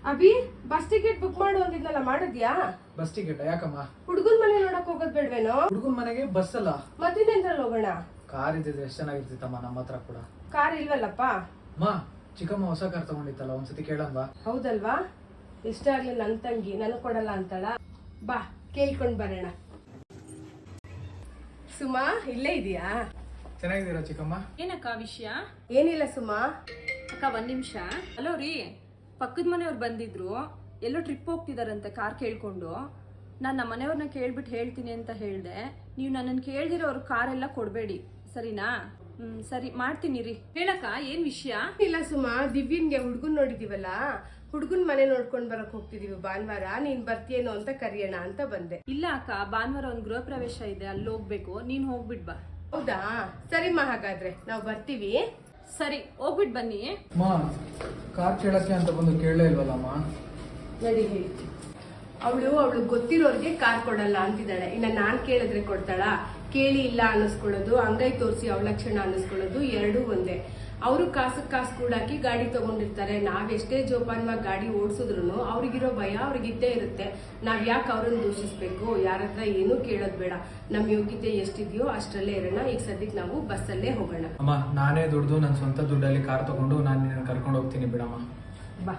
Abhi bus ticket book ಮಾಡು ಅಂದಿದ್ನಲ್ಲ ಮಾಡಿದ್ಯಾ? Bus ticket ಯಾಕಮ್ಮ? ಹುಡುಗನ್ ಮನೆ ನೋಡಕ್ ಹೋಗೋದ್ ಬೇಡ್ವೇನೋ? ಹುಡುಗನ ಮನೆಗೆ ಬಸ್ ಅಲ್ಲ, ಮತ್ತಿನ್ನೆಂದ್ರಲ್ಲಿ ಹೋಗೋಣ? ಕಾರ್ ಇದ್ದಿದ್ರೆ ಎಷ್ಟು ಚೆನ್ನಾಗಿರ್ತಿತ್ತಮ್ಮ. ನಮ್ಮ ಹತ್ರ ಕೂಡ ಕಾರ್ ಇಲ್ವಲ್ಲಪ್ಪ. ಮಾ, ಚಿಕ್ಕಮ್ಮ ಹೊಸ ಕಾರ್ ತಗೊಂಡಿತ್ತಲ್ಲ, ಒಂದ್ಸತಿ ಕೇಳಂಬ. ಹೌದಲ್ವಾ? ಇಷ್ಟ ಆಗ್ಲಿ ನನ್ ತಂಗಿ ನನಗ್ ಕೊಡಲ್ಲ ಅಂತಾಳ. ಬಾ ಕೇಳ್ಕೊಂಡ್ ಬರೋಣ. ಸುಮಾ ಇಲ್ಲೇ ಇದೀಯಾ? ಚೆನ್ನಾಗಿದ್ದೀರಾ ಚಿಕ್ಕಮ್ಮ? ಏನಕ್ಕ ವಿಷಯ? ಏನಿಲ್ಲ ಸುಮಾ. ಅಕ್ಕ ಒಂದ್ ನಿಮಿಷ. ಹಲೋ ರೀ, ಪಕ್ಕದ ಮನೆಯವ್ರು ಬಂದಿದ್ರು, ಎಲ್ಲೋ ಟ್ರಿಪ್ ಹೋಗ್ತಿದಾರಂತೆ ಕಾರ್ ಕೇಳ್ಕೊಂಡು. ನಾನು ನಮ್ಮ ಮನೆಯವ್ರನ್ನ ಕೇಳ್ಬಿಟ್ಟು ಹೇಳ್ತೀನಿ ಅಂತ ಹೇಳ್ದೆ. ನೀವು ನನ್ನನ್ನು ಕೇಳ್ದಿರೋ ಅವ್ರ ಕಾರೆಲ್ಲ ಕೊಡಬೇಡಿ, ಸರಿನಾ? ಸರಿ ಮಾಡ್ತೀನಿ ರೀ. ಹೇಳಕ್ಕ ಏನ್ ವಿಷಯ? ಇಲ್ಲ ಸುಮಾ, ದಿವ್ಯನ್ಗೆ ಹುಡ್ಗನ್ ನೋಡಿದೀವಲ್ಲ, ಹುಡ್ಗನ್ ಮನೆ ನೋಡ್ಕೊಂಡ್ ಬರಕ್ ಹೋಗ್ತಿದೀವಿ ಭಾನುವಾರ. ನೀನ್ ಬರ್ತೀಯೇನೋ ಅಂತ ಕರಿಯೋಣ ಅಂತ ಬಂದೆ. ಇಲ್ಲ ಅಕ್ಕ, ಭಾನುವಾರ ಒಂದ್ ಗೃಹ ಪ್ರವೇಶ ಇದೆ, ಅಲ್ಲಿ ಹೋಗ್ಬೇಕು. ನೀನ್ ಹೋಗ್ಬಿಟ್ ಬಾ. ಹೌದಾ? ಸರಿಮ್ಮ, ಹಾಗಾದ್ರೆ ನಾವ್ ಬರ್ತೀವಿ. ಸರಿ, ಹೋಗ್ಬಿಟ್ ಬನ್ನಿ. ಮಾ, ಕಾರ್ ಕೇಳಕ್ಕೆ ಅಂತ ಬಂದು ಕೇಳಲೇ ಇಲ್ವಲ್ಲಮ್ಮ? ನಡಿ ಹೇಳಿ. ಅವಳು ಗೊತ್ತಿರೋರ್ಗೆ ಕಾರ್ ಕೊಡಲ್ಲ ಅಂತಿದ್ದಾಳೆ. ಇನ್ನ ನಾನ್ ಕೇಳಿದ್ರೆ ಕೊಡ್ತಾಳ? ಕೇಳಿ ಇಲ್ಲ ಅನ್ನಿಸ್ಕೊಳ್ಳೋದು, ಅಂಗೈ ತೋರಿಸಿ ಅವಲಕ್ಷಣ ಅನ್ನಿಸ್ಕೊಳ್ಳೋದು ಎರಡೂ ಒಂದೇ. ಅವರು ಕಾಸು ಕೂಡಾಕಿ ಗಾಡಿ ತಗೊಂಡಿರ್ತಾರೆ. ನಾವ್ ಎಷ್ಟೇ ಜೋಪಾನವಾಗಿ ಗಾಡಿ ಓಡಿಸಿದ್ರು ಅವ್ರಿಗಿರೋ ಭಯ ಅವ್ರಿಗಿದ್ದೇ ಇರುತ್ತೆ. ನಾವ್ ಯಾಕೆ ಅವ್ರನ್ನ ದೂಷಿಸ್ಬೇಕು? ಯಾರ ಹತ್ರ ಏನೂ ಕೇಳೋದ್ ಬೇಡ. ನಮ್ ಯೋಗ್ಯತೆ ಎಷ್ಟಿದ್ಯೋ ಅಷ್ಟರಲ್ಲೇ ಇರೋಣ. ಈಗ ಸದ್ಯಕ್ಕೆ ನಾವು ಬಸ್ಸಲ್ಲೇ ಹೋಗೋಣ. ಅಮ್ಮ, ನಾನೇ ದುಡ್ದು ನನ್ನ ಸ್ವಂತ ದುಡ್ಡಲ್ಲಿ ಕಾರ್ ತಗೊಂಡು ನಾನು ನಿನ್ನ ಕರ್ಕೊಂಡು ಹೋಗ್ತೀನಿ ಬಿಡಮ್ಮ. ಬಾ.